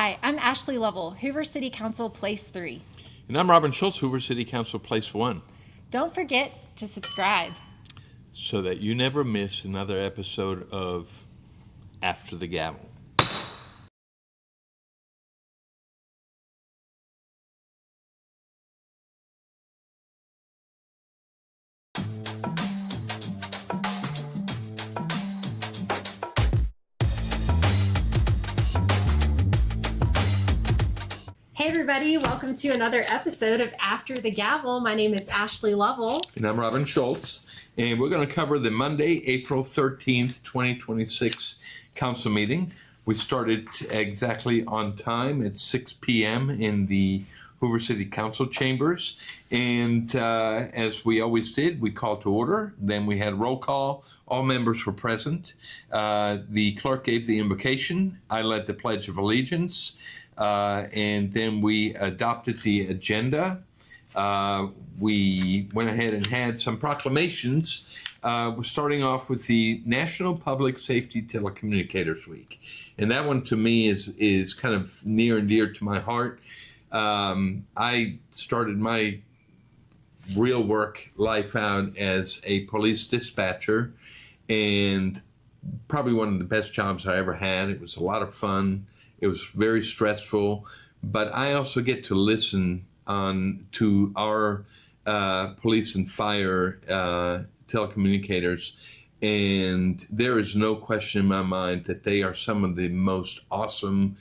Hi, I'm Ashley Lovell, Hoover City Council Place 3. And I'm Robin Schultz, Hoover City Council Place 1. Don't forget to subscribe so that you never miss another episode of After the Gavel. Hey everybody, welcome to another episode of After the Gavel. My name is Ashley Lovell. And I'm Robin Schultz. And we're going to cover the Monday, April 13th, 2026 council meeting. We started exactly on time at 6 p.m. in the Hoover City Council chambers. And as we always did, we called to order. Then we had roll call. All members were present. The clerk gave the invocation. I led the Pledge of Allegiance. And then we adopted the agenda. We went ahead and had some proclamations. We're starting off with the National Public Safety Telecommunicators Week. And that one to me is kind of near and dear to my heart. I started my real work life out as a police dispatcher, and probably one of the best jobs I ever had. It was a lot of fun. It was very stressful, but I also get to listen to our police and fire telecommunicators, and there is no question in my mind that they are some of the most awesome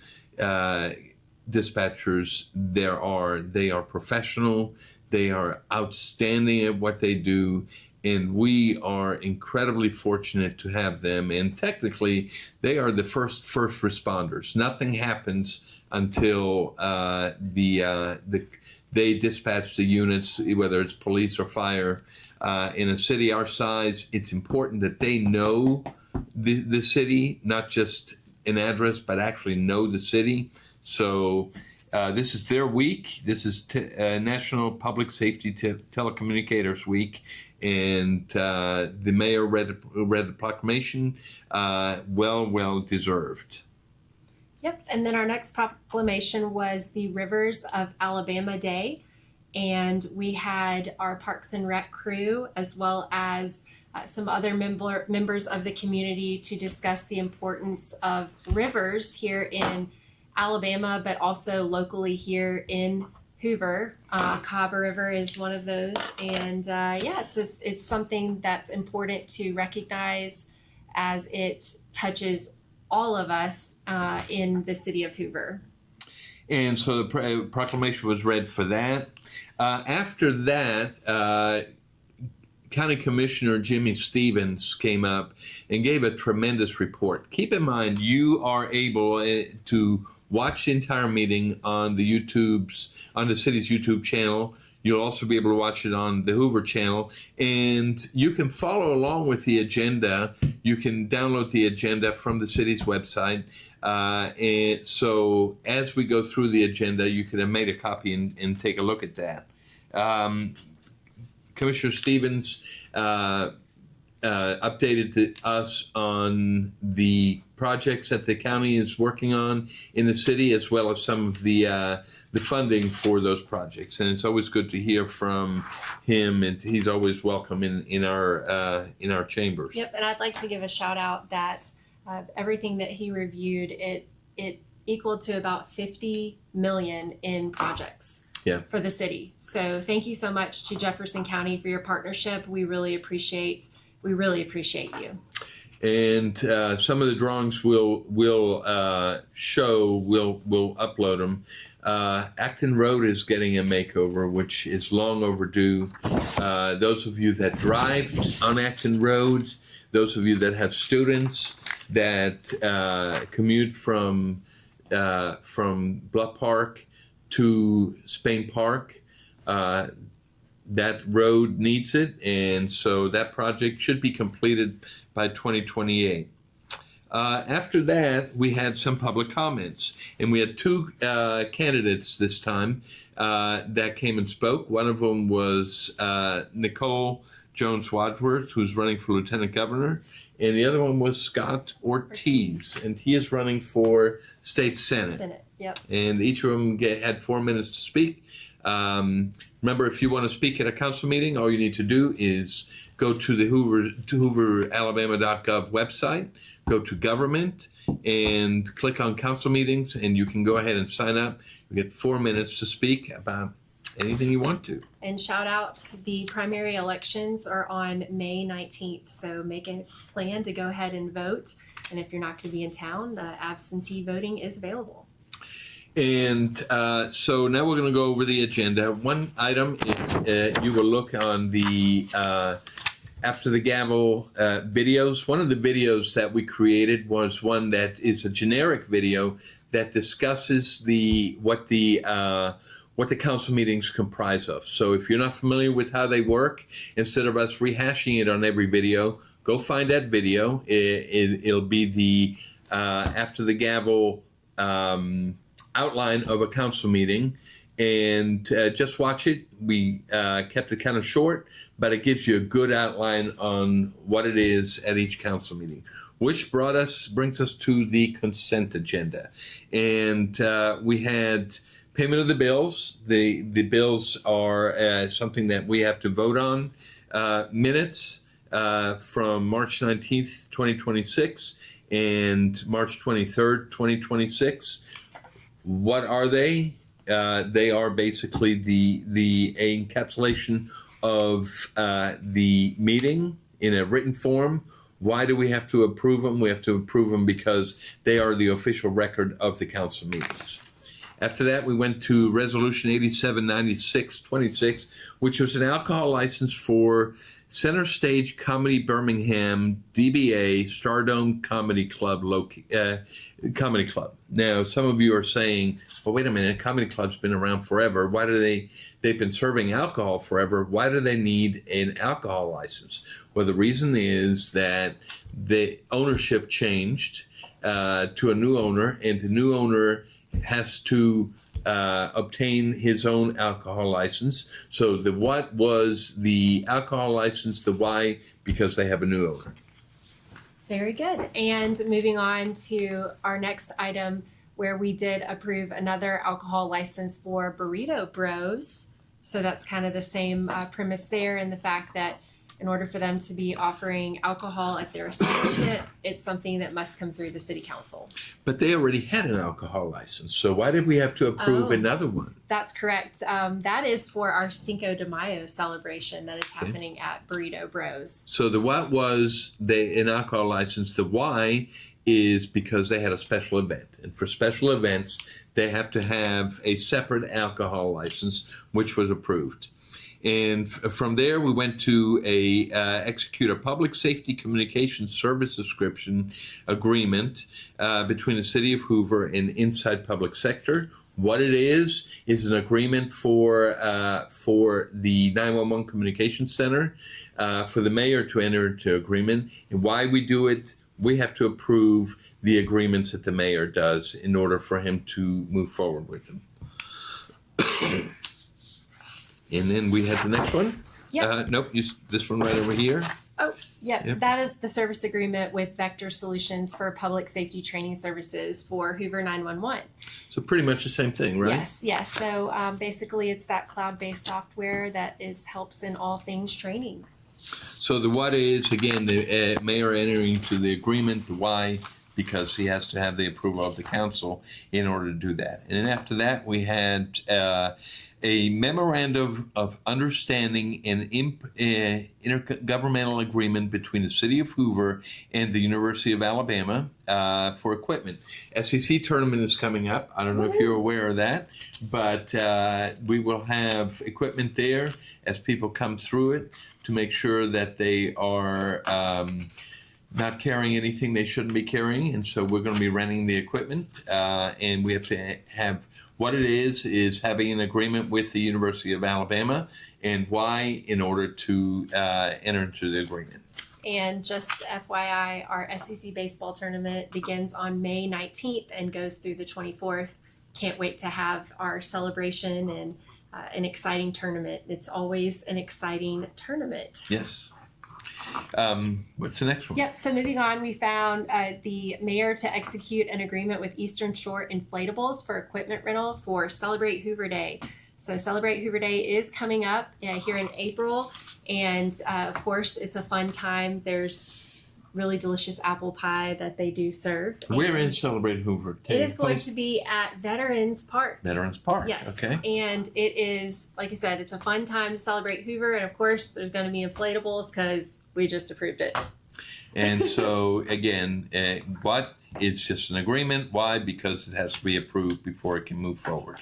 dispatchers there are. They are professional. They are outstanding at what they do. And we are incredibly fortunate to have them. And technically, they are the first responders. Nothing happens until they dispatch the units, whether it's police or fire. In a city our size, it's important that they know the city, not just an address, but actually know the city. So this is their week. This is National Public Safety Telecommunicators Week. And the mayor read the proclamation. Well deserved. Yep, and then our next proclamation was the Rivers of Alabama Day. And we had our Parks and Rec crew as well as some other members of the community to discuss the importance of rivers here in Alabama, but also locally here in Hoover. Cahaba River is one of those, and it's something that's important to recognize as it touches all of us in the city of Hoover. And so the proclamation was read for that. After that, County Commissioner Jimmy Stevens came up and gave a tremendous report. Keep in mind, you are able to watch the entire meeting on the city's YouTube channel. You'll also be able to watch it on the Hoover Channel, and you can follow along with the agenda. You can download the agenda from the city's website. And so as we go through the agenda, you can have made a copy and take a look at that. Commissioner Stevens updated us on the projects that the county is working on in the city, as well as some of the funding for those projects. And it's always good to hear from him, and he's always welcome in our chambers. Yep, and I'd like to give a shout out that everything that he reviewed, it equaled to about $50 million in projects. Yeah. For the city. So thank you so much to Jefferson County for your partnership. We really appreciate you. And some of the drawings we'll upload them. Acton Road is getting a makeover, which is long overdue. Those of you that drive on Acton Road, those of you that have students that commute from Bluff Park to Spain Park, that road needs it, and so that project should be completed by 2028. After that, we had some public comments, and we had two candidates this time that came and spoke. One of them was Nicole Jones Wadsworth, who's running for lieutenant governor, and the other one was Scott Ortiz, and he is running for state senate. Yep. And each of them had 4 minutes to speak. Remember, if you want to speak at a council meeting, all you need to do is go to the hooveralabama.gov website, go to government, and click on council meetings, and you can go ahead and sign up. You get 4 minutes to speak about anything you want to. And shout out, the primary elections are on May 19th, so make a plan to go ahead and vote. And if you're not going to be in town, the absentee voting is available. And so now we're going to go over the agenda. One item, if you will look on the after the gavel videos, one of the videos that we created was one that is a generic video that discusses what the council meetings comprise of. So if you're not familiar with how they work, instead of us rehashing it on every video, go find that video. It'll be the after the gavel outline of a council meeting, and just watch it. We kept it kind of short, but it gives you a good outline on what it is at each council meeting, which brings us to the consent agenda. And we had payment of the bills. The bills are something that we have to vote on. Minutes from March 19th, 2026 and March 23rd, 2026. What are they? They are basically the encapsulation of the meeting in a written form. Why do we have to approve them? We have to approve them because they are the official record of the council meetings. After that, we went to Resolution 879626, which was an alcohol license for Center Stage Comedy Birmingham, DBA Stardome Comedy Club. Comedy Club. Now, some of you are saying, well, wait a minute, Comedy Club's been around forever. Why do they've been serving alcohol forever. Why do they need an alcohol license? Well, the reason is that the ownership changed to a new owner, and the new owner has to obtain his own alcohol license. So the what was the alcohol license, the why, because they have a new owner. Very good. And moving on to our next item, where we did approve another alcohol license for Burrito Bros. So that's kind of the same premise there, and the fact that in order for them to be offering alcohol at their establishment, it's something that must come through the city council. But they already had an alcohol license, so why did we have to approve another one? That's correct. That is for our Cinco de Mayo celebration that is happening at Burrito Bros. So the what was an alcohol license, the why is because they had a special event. And for special events, they have to have a separate alcohol license, which was approved. And from there, we went to execute a public safety communication service subscription agreement between the City of Hoover and Inside Public Sector. What it is an agreement for the 911 Communication Center, for the mayor to enter into agreement. And why we do it, we have to approve the agreements that the mayor does in order for him to move forward with them. And then we had the next one. Yep. Nope, this one right over here. Oh, yep. Yep. That is the service agreement with Vector Solutions for public safety training services for Hoover 911. So pretty much the same thing, right? Yes. So basically, it's that cloud-based software that helps in all things training. So the what is, again, the mayor entering into the agreement. The why, because he has to have the approval of the council in order to do that. And then after that, we had a memorandum of understanding and intergovernmental agreement between the City of Hoover and the University of Alabama for equipment. SEC tournament is coming up. I don't know if you're aware of that, but we will have equipment there as people come through it to make sure that they are not carrying anything they shouldn't be carrying. And so we're going to be renting the equipment, and we have to have what it is having an agreement with the University of Alabama, and why in order to enter into the agreement. And just FYI, our SEC baseball tournament begins on May 19th and goes through the 24th. Can't wait to have our celebration and an exciting tournament. It's always an exciting tournament. Yes. What's the next one? Yep, so moving on, we found the mayor to execute an agreement with Eastern Shore Inflatables for equipment rental for Celebrate Hoover Day. So Celebrate Hoover Day is coming up here in April, and of course, it's a fun time. There's really delicious apple pie that they do serve. We're in Celebrate Hoover. It is going to be at Veterans Park. Veterans Park. Yes. Okay. And it is, like I said, it's a fun time to celebrate Hoover. And of course, there's going to be inflatables because we just approved it. And so, again, it's just an agreement. Why? Because it has to be approved before it can move forward.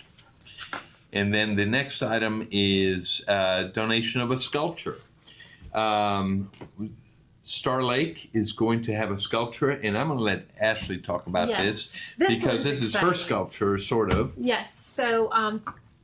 And then the next item is donation of a sculpture. Star Lake is going to have a sculpture, and I'm going to let Ashley talk about this because this is her sculpture, sort of. Yes. So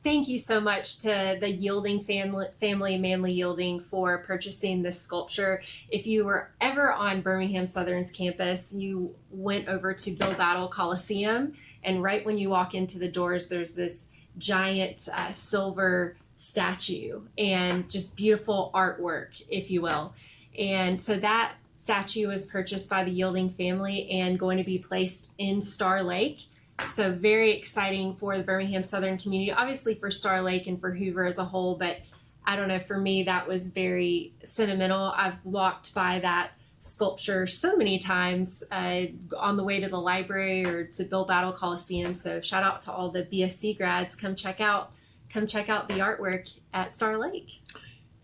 thank you so much to the Yielding family, Manly Yielding, for purchasing this sculpture. If you were ever on Birmingham Southern's campus, you went over to Bill Battle Coliseum, and right when you walk into the doors, there's this giant silver statue and just beautiful artwork, if you will. And so that statue was purchased by the Yielding family and going to be placed in Star Lake. So very exciting for the Birmingham Southern community, obviously for Star Lake and for Hoover as a whole. But I don't know, for me, that was very sentimental. I've walked by that sculpture so many times on the way to the library or to Bill Battle Coliseum. So shout out to all the BSC grads. Come check out the artwork at Star Lake.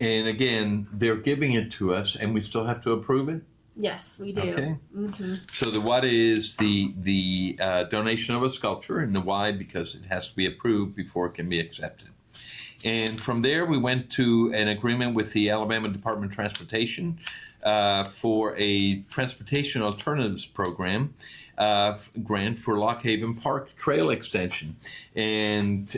And again, they're giving it to us, and we still have to approve it? Yes, we do. Okay. Mm-hmm. So the what is the donation of a sculpture, and the why, because it has to be approved before it can be accepted. And from there, we went to an agreement with the Alabama Department of Transportation for a transportation alternatives program grant for Lock Haven Park Trail Extension. And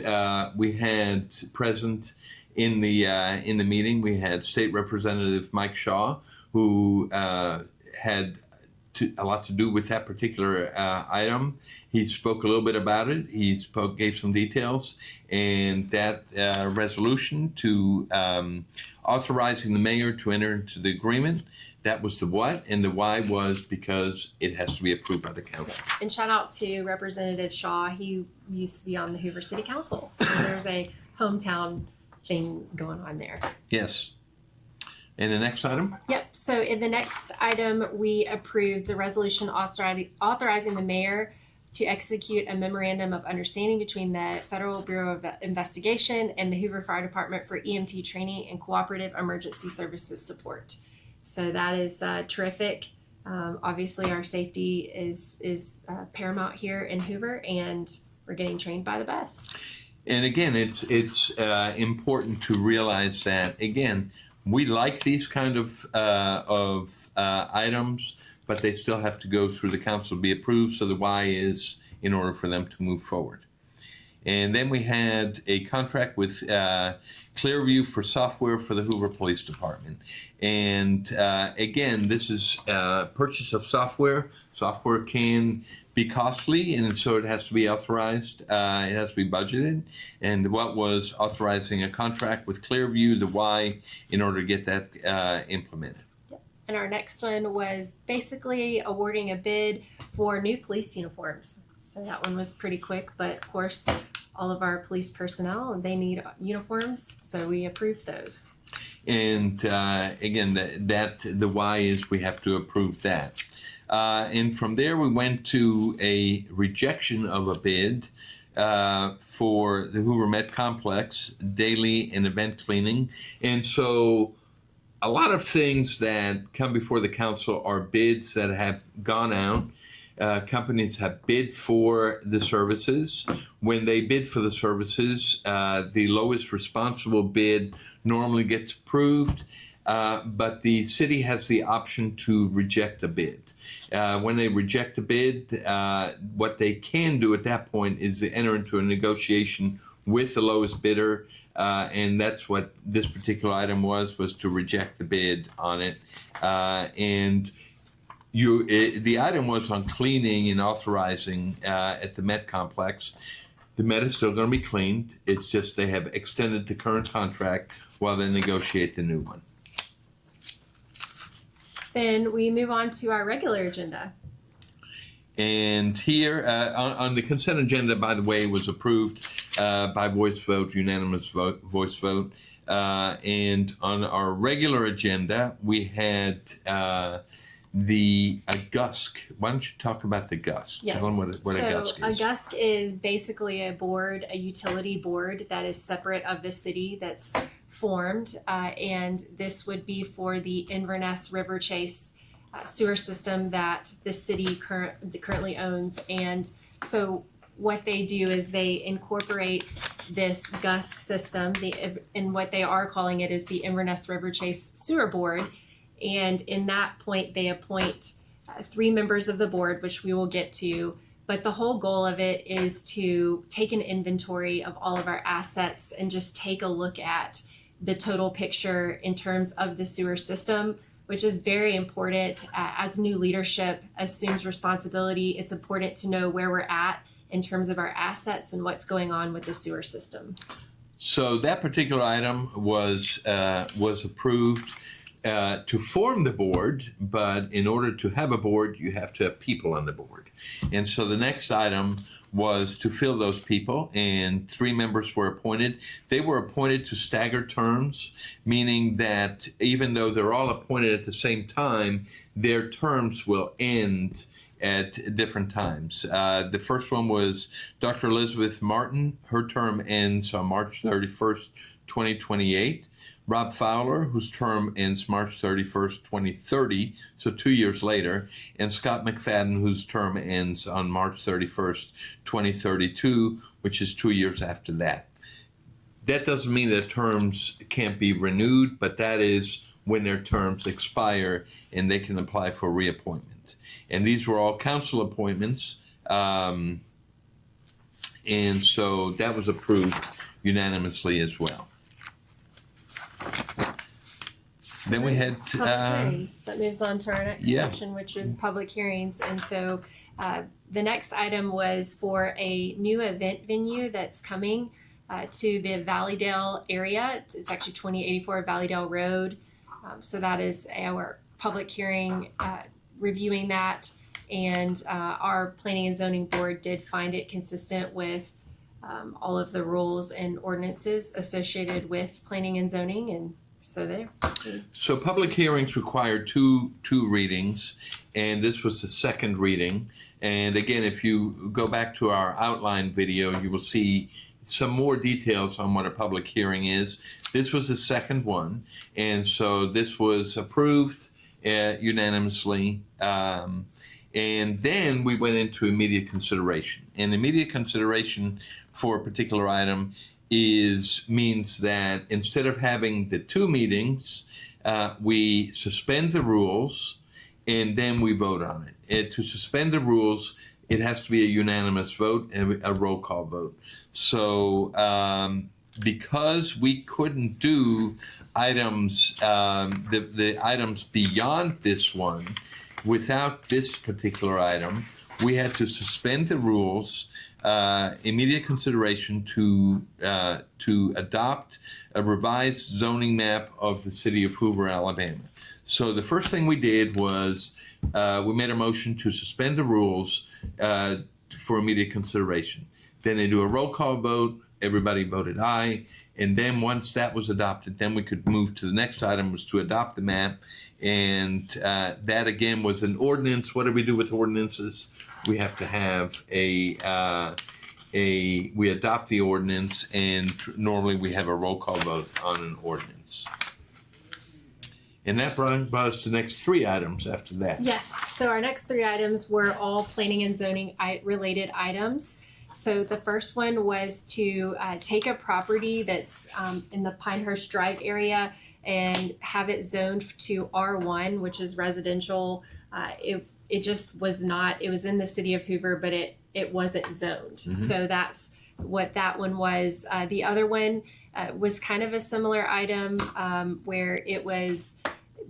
we had present in the meeting, we had State Representative Mike Shaw, who had a lot to do with that particular item. He spoke a little bit about it. He gave some details, and that resolution to authorizing the mayor to enter into the agreement. That was the what, and the why was because it has to be approved by the council. And shout out to Representative Shaw. He used to be on the Hoover City Council, so there's a hometown thing going on there. Yes. And the next item? Yep. So in the next item, we approved a resolution authorizing the mayor to execute a memorandum of understanding between the Federal Bureau of Investigation and the Hoover Fire Department for EMT training and cooperative emergency services support. So that is terrific. Obviously, our safety is paramount here in Hoover, and we're getting trained by the best. And again, it's important to realize that, again, we like these kind of items, but they still have to go through the council to be approved. So the why is in order for them to move forward. And then we had a contract with Clearview for software for the Hoover Police Department. And again, this is purchase of software. Software can be costly, and so it has to be authorized. It has to be budgeted. And what was authorizing a contract with Clearview, the why, in order to get that implemented. And our next one was basically awarding a bid for new police uniforms. So that one was pretty quick, but of course, all of our police personnel, they need uniforms, so we approved those. And again, the why is we have to approve that. And from there, we went to a rejection of a bid for the Hoover Met Complex, daily and event cleaning. And so a lot of things that come before the council are bids that have gone out. Companies have bid for the services. When they bid for the services, the lowest responsible bid normally gets approved, but the city has the option to reject a bid. When they reject a bid, what they can do at that point is to enter into a negotiation with the lowest bidder, and that's what this particular item was to reject the bid on it. The item was on cleaning and authorizing at the Met Complex. The Met is still going to be cleaned. It's just they have extended the current contract while they negotiate the new one. Then we move on to our regular agenda. And here on the consent agenda, by the way, was approved by voice vote, unanimous voice vote. And on our regular agenda, we had the GUSC. Why don't you talk about the GUSC? Yes. Tell them what a GUSC is. A GUSC is basically a board, a utility board that is separate of the city that's formed. And this would be for the Inverness River Chase sewer system that the city currently owns. And so what they do is they incorporate this GUSC system, and what they are calling it is the Inverness River Chase Sewer Board. And in that point, they appoint 3 members of the board, which we will get to. But the whole goal of it is to take an inventory of all of our assets and just take a look at the total picture in terms of the sewer system, which is very important. As new leadership assumes responsibility, it's important to know where we're at in terms of our assets and what's going on with the sewer system. So that particular item was approved to form the board, but in order to have a board, you have to have people on the board. And so the next item was to fill those people, and 3 members were appointed. They were appointed to staggered terms, meaning that even though they're all appointed at the same time, their terms will end at different times. The first one was Dr. Elizabeth Martin. Her term ends on March 31st, 2028. Rob Fowler, whose term ends March 31st, 2030, so 2 years later, and Scott McFadden, whose term ends on March 31st, 2032, which is 2 years after that. That doesn't mean that terms can't be renewed, but that is when their terms expire and they can apply for reappointment. And these were all council appointments, and so that was approved unanimously as well. Then we had public hearings. That moves on to our next Yeah. section, which is public hearings. And so the next item was for a new event venue that's coming to the Valleydale area. It's actually 2084 Valleydale Road. So that is our public hearing reviewing that. And our planning and zoning board did find it consistent with all of the rules and ordinances associated with planning and zoning, and so there. So public hearings require two readings, and this was the second reading. And again, if you go back to our outline video, you will see some more details on what a public hearing is. This was the second one, and so this was approved unanimously. And then we went into immediate consideration. And immediate consideration for a particular item means that instead of having the 2 meetings, we suspend the rules and then we vote on it. To suspend the rules, it has to be a unanimous vote and a roll call vote. So because we couldn't do items, the items beyond this one, without this particular item, we had to suspend the rules, immediate consideration to adopt a revised zoning map of the City of Hoover, Alabama. So the first thing we did was we made a motion to suspend the rules for immediate consideration. Then they do a roll call vote. Everybody voted aye. And then once that was adopted, then we could move to the next item, was to adopt the map. And that again was an ordinance. What do we do with ordinances? We have to have we adopt the ordinance, and normally we have a roll call vote on an ordinance. And that brought us to the next 3 items after that. Yes, so our next 3 items were all planning and zoning related items. So the first one was to take a property that's in the Pinehurst Drive area and have it zoned to R1, which is residential. It just was not, it was in the City of Hoover, but it wasn't zoned. Mm-hmm. So that's what that one was. The other one was kind of a similar item where it was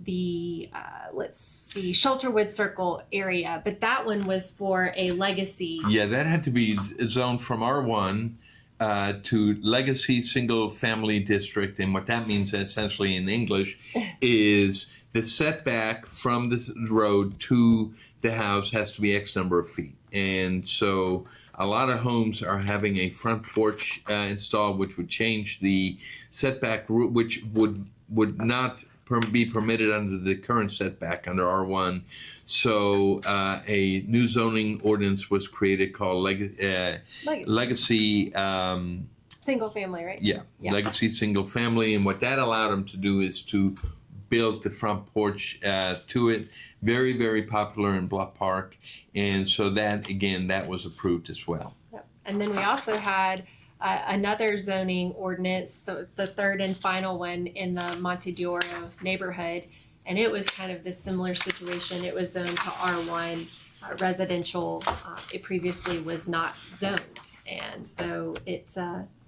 the, Shelterwood Circle area, but that one was for a legacy. Yeah, that had to be zoned from R1 to Legacy Single Family District. And what that means essentially in English is the setback from this road to the house has to be X number of feet. And so a lot of homes are having a front porch installed, which would change the setback, which would not be permitted under the current setback under R1. So a new zoning ordinance was created called Legacy. Single family, right? Yeah, Legacy single family. And what that allowed them to do is to build the front porch to it. Very, very popular in Bluff Park. And so that, again, that was approved as well. Yep. And then we also had another zoning ordinance, the third and final one in the Monte d'Oro neighborhood. And it was kind of this similar situation. It was zoned to R1 residential. It previously was not zoned. And so it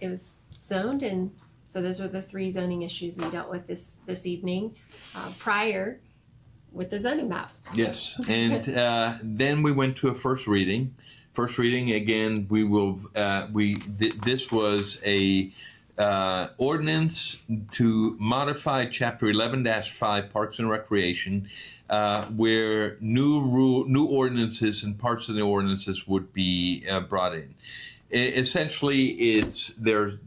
was zoned. And so those were the three zoning issues we dealt with this evening prior with the zoning map. Yes. And then we went to a first reading. First reading, again, this was a ordinance to modify Chapter 11-5 Parks and Recreation, where new ordinances and parts of the ordinances would be brought in. Essentially, there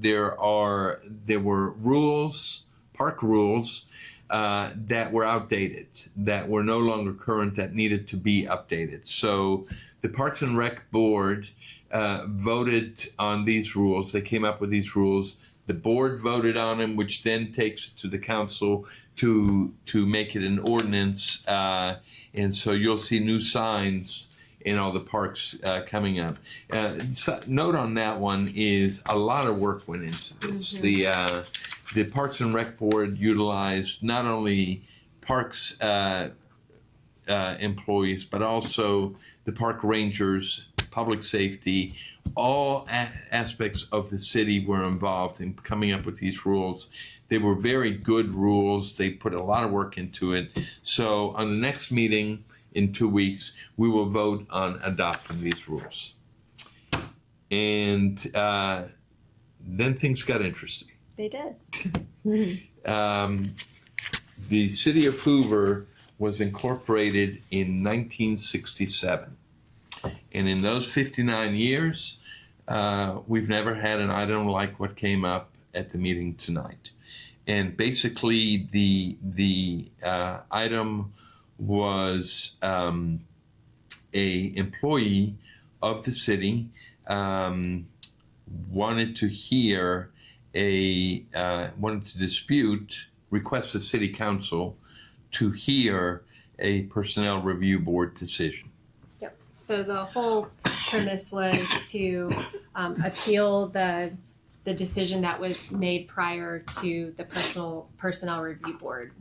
were rules, park rules, that were outdated, that were no longer current, that needed to be updated. So the Parks and Rec Board voted on these rules. They came up with these rules. The board voted on them, which then takes it to the council to make it an ordinance. And so you'll see new signs in all the parks coming up. Note on that one is a lot of work went into this. Mm-hmm. The Parks and Rec Board utilized not only parks employees, but also the park rangers, public safety. All aspects of the city were involved in coming up with these rules. They were very good rules. They put a lot of work into it. So on the next meeting in 2 weeks, we will vote on adopting these rules. And then things got interesting. They did. The City of Hoover was incorporated in 1967. And in those 59 years, we've never had an item like what came up at the meeting tonight. And basically, the item was a employee of the city wanted to request the City Council to hear a Personnel Review Board decision. Yep. So the whole premise was to appeal the decision that was made prior to the Personnel Review Board.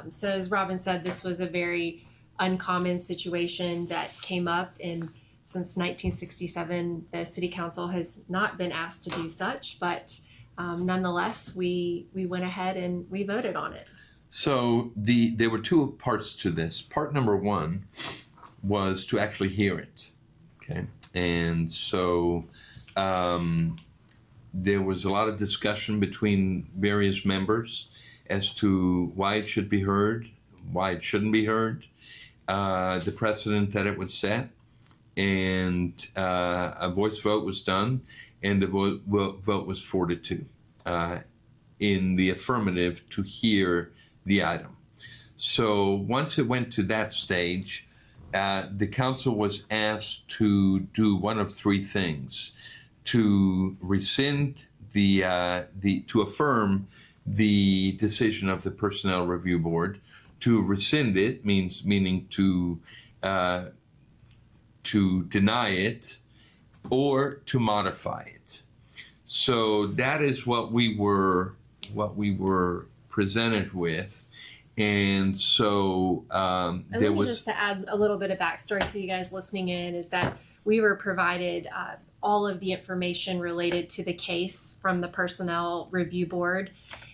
So as Robin said, this was a very uncommon situation that came up, and since 1967, the City Council has not been asked to do such, but nonetheless, we went ahead and we voted on it. So there were two parts to this. Part number one was to actually hear it, okay? And so there was a lot of discussion between various members as to why it should be heard, why it shouldn't be heard, the precedent that it would set, and a voice vote was done, and the vote was 4-2 in the affirmative to hear the item. So once it went to that stage, the council was asked to do one of three things: to rescind to affirm the decision of the Personnel Review Board, to rescind it meaning to deny it, or to modify it. So that is what we were presented with, and so there was. Just to add a little bit of backstory for you guys listening in, is that we were provided all of the information related to the case from the Personnel Review Board,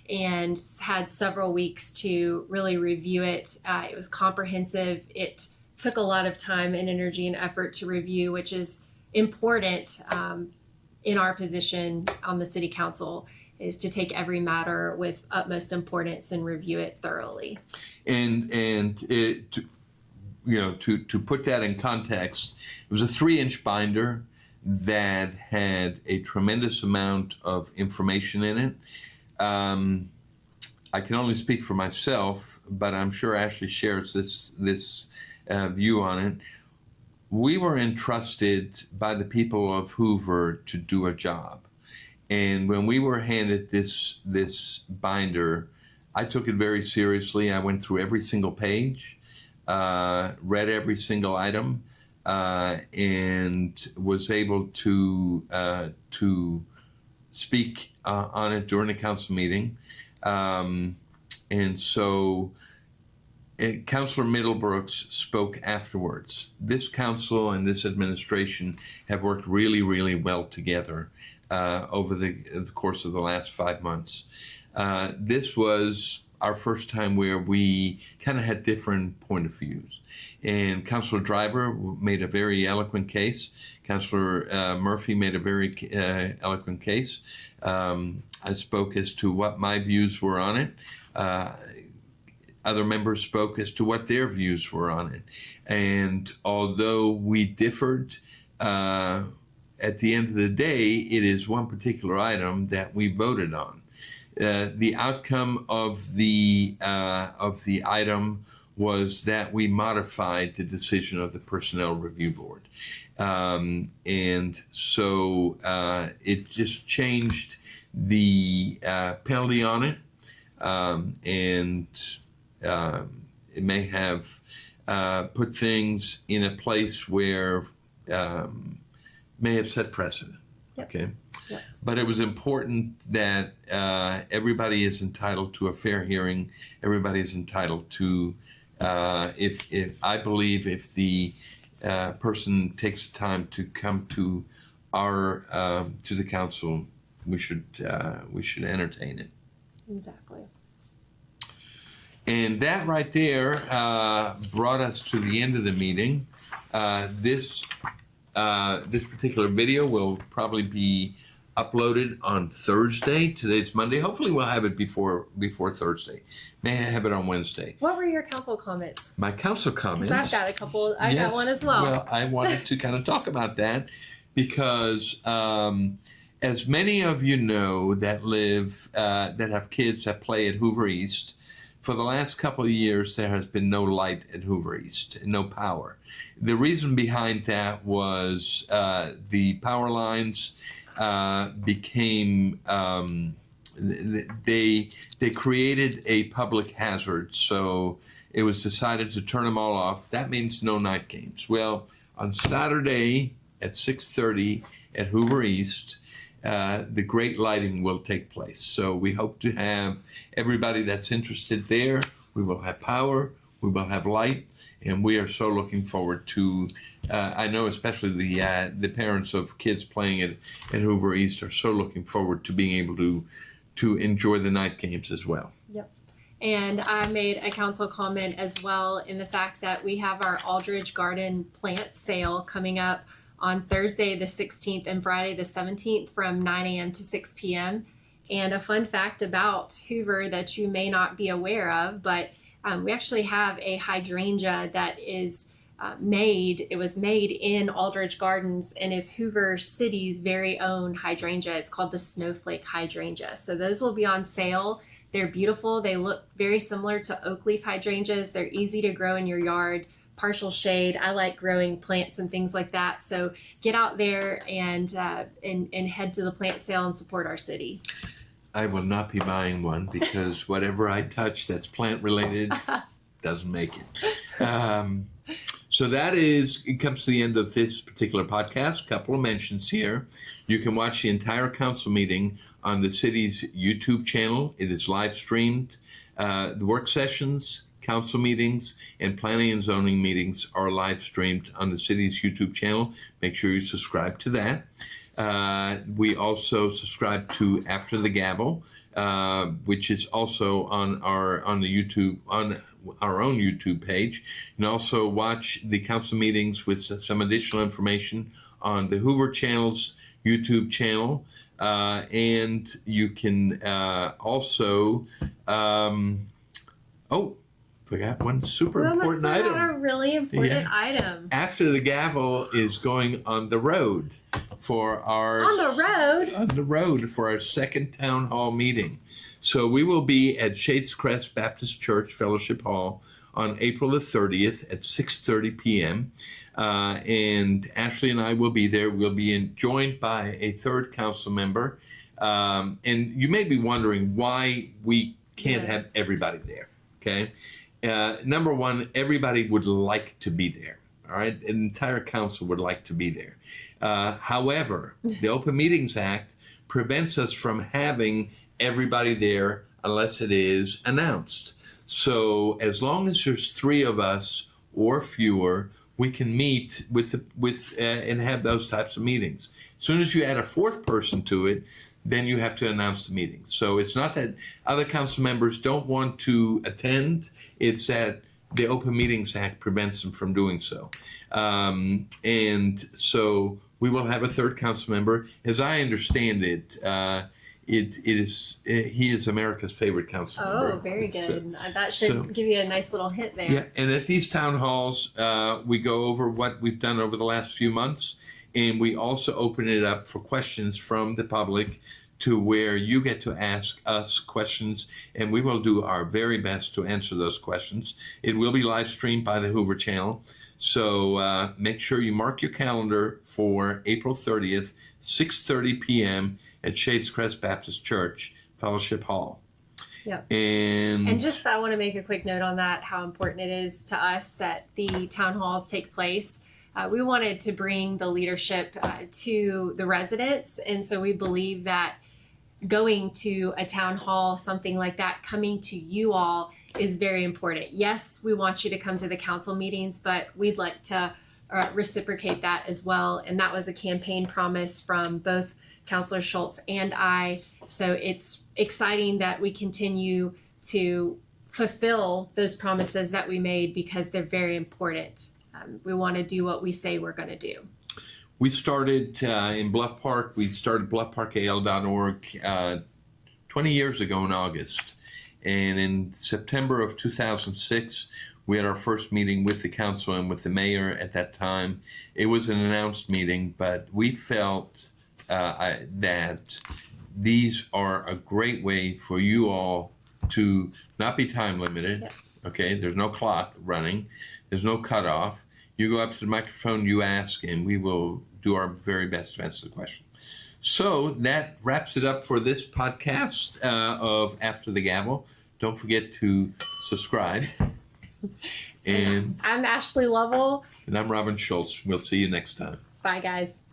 and had several weeks to really review it. It was comprehensive. It took a lot of time and energy and effort to review, which is important in our position on the City Council. is to take every matter with utmost importance and review it thoroughly. And it, to put that in context, it was a 3-inch binder that had a tremendous amount of information in it. I can only speak for myself, but I'm sure Ashley shares this view on it. We were entrusted by the people of Hoover to do a job. And when we were handed this binder, I took it very seriously. I went through every single page, read every single item, and was able to speak on it during the council meeting. And so Councilor Middlebrooks spoke afterwards. This council and this administration have worked really, really well together over the course of the last 5 months. This was our first time where we kind of had different point of views. And Councilor Driver made a very eloquent case. Councilor Murphy made a very eloquent case. I spoke as to what my views were on it. Other members spoke as to what their views were on it. And although we differed, at the end of the day, it is one particular item that we voted on. The outcome of the item was that we modified the decision of the Personnel Review Board. And so it just changed the penalty on it. And it may have put things in a place where may have set precedent. Yep. Okay. Yep. But it was important that everybody is entitled to a fair hearing. Everybody is entitled to, if I believe if the person takes the time to come to to the council, we should entertain it. Exactly. And that right there brought us to the end of the meeting. This particular video will probably be uploaded on Thursday. Today's Monday. Hopefully we'll have it before Thursday. May I have it on Wednesday? What were your council comments? My council comments. Because I've got a couple. I got one as well. Well, I wanted to kind of talk about that because as many of you know that live, that have kids that play at Hoover East, for the last couple of years, there has been no light at Hoover East, no power. The reason behind that was the power lines became, they created a public hazard. So it was decided to turn them all off. That means no night games. Well, on Saturday at 6:30 at Hoover East, the great lighting will take place. So we hope to have everybody that's interested there. We will have power, we will have light, and we are so looking forward to, I know especially the parents of kids playing at Hoover East are so looking forward to being able to enjoy the night games as well. Yep. And I made a council comment as well in the fact that we have our Aldridge Garden plant sale coming up on Thursday the 16th and Friday the 17th from 9 a.m. to 6 p.m. And a fun fact about Hoover that you may not be aware of, but we actually have a hydrangea that is it was made in Aldridge Gardens and is Hoover City's very own hydrangea. It's called the Snowflake Hydrangea. So those will be on sale. They're beautiful. They look very similar to oak leaf hydrangeas. They're easy to grow in your yard. Partial shade. I like growing plants and things like that. So get out there and head to the plant sale and support our city. I will not be buying one because whatever I touch that's plant related doesn't make it. So it comes to the end of this particular podcast. A couple of mentions here. You can watch the entire council meeting on the city's YouTube channel. It is live streamed. The work sessions, council meetings, and planning and zoning meetings are live streamed on the city's YouTube channel. Make sure you subscribe to that. We also subscribe to After the Gavel, which is also on our own YouTube page. You can also watch the council meetings with some additional information on the Hoover Channel's YouTube channel. And you can also, forgot one super important item. A really important item. After the gavel is going on the road for our for our second town hall meeting. So we will be at Shades Crest Baptist Church Fellowship Hall on April the 30th at 6:30 p.m. And Ashley and I will be there. We'll be joined by a third council member. And you may be wondering why we can't have everybody there. Okay. Number one, everybody would like to be there. All right. An entire council would like to be there. However, the Open Meetings Act prevents us from having everybody there unless it is announced. So as long as there's 3 of us or fewer, we can meet and have those types of meetings. As soon as you add a 4th person to it, then you have to announce the meeting. So it's not that other council members don't want to attend, it's that the Open Meetings Act prevents them from doing so. And so we will have a 3rd council member. As I understand it, he is America's favorite council member. Oh, very good. That should give you a nice little hint there. Yeah, and at these town halls, we go over what we've done over the last few months, and we also open it up for questions from the public to where you get to ask us questions, and we will do our very best to answer those questions. It will be live streamed by the Hoover Channel, so make sure you mark your calendar for April 30th, 6:30 p.m. at Shades Crest Baptist Church, Fellowship Hall. Yeah. And just I want to make a quick note on that, how important it is to us that the town halls take place. We wanted to bring the leadership to the residents, and so we believe that going to a town hall, something like that, coming to you all is very important. Yes, we want you to come to the council meetings, but we'd like to reciprocate that as well. And that was a campaign promise from both Councilor Schultz and I. So it's exciting that we continue to fulfill those promises that we made because they're very important. We want to do what we say we're going to do. We started in Bluff Park. We started bluffparkal.org 20 years ago in August. And in September of 2006, we had our first meeting with the council and with the mayor at that time. It was an announced meeting, but we felt that these are a great way for you all to not be time limited. Yep. Okay, there's no clock running. There's no cutoff. You go up to the microphone, you ask, and we will do our very best to answer the question. So that wraps it up for this podcast of After the Gavel. Don't forget to subscribe. And I'm Ashley Lovell. And I'm Robin Schultz. We'll see you next time. Bye, guys.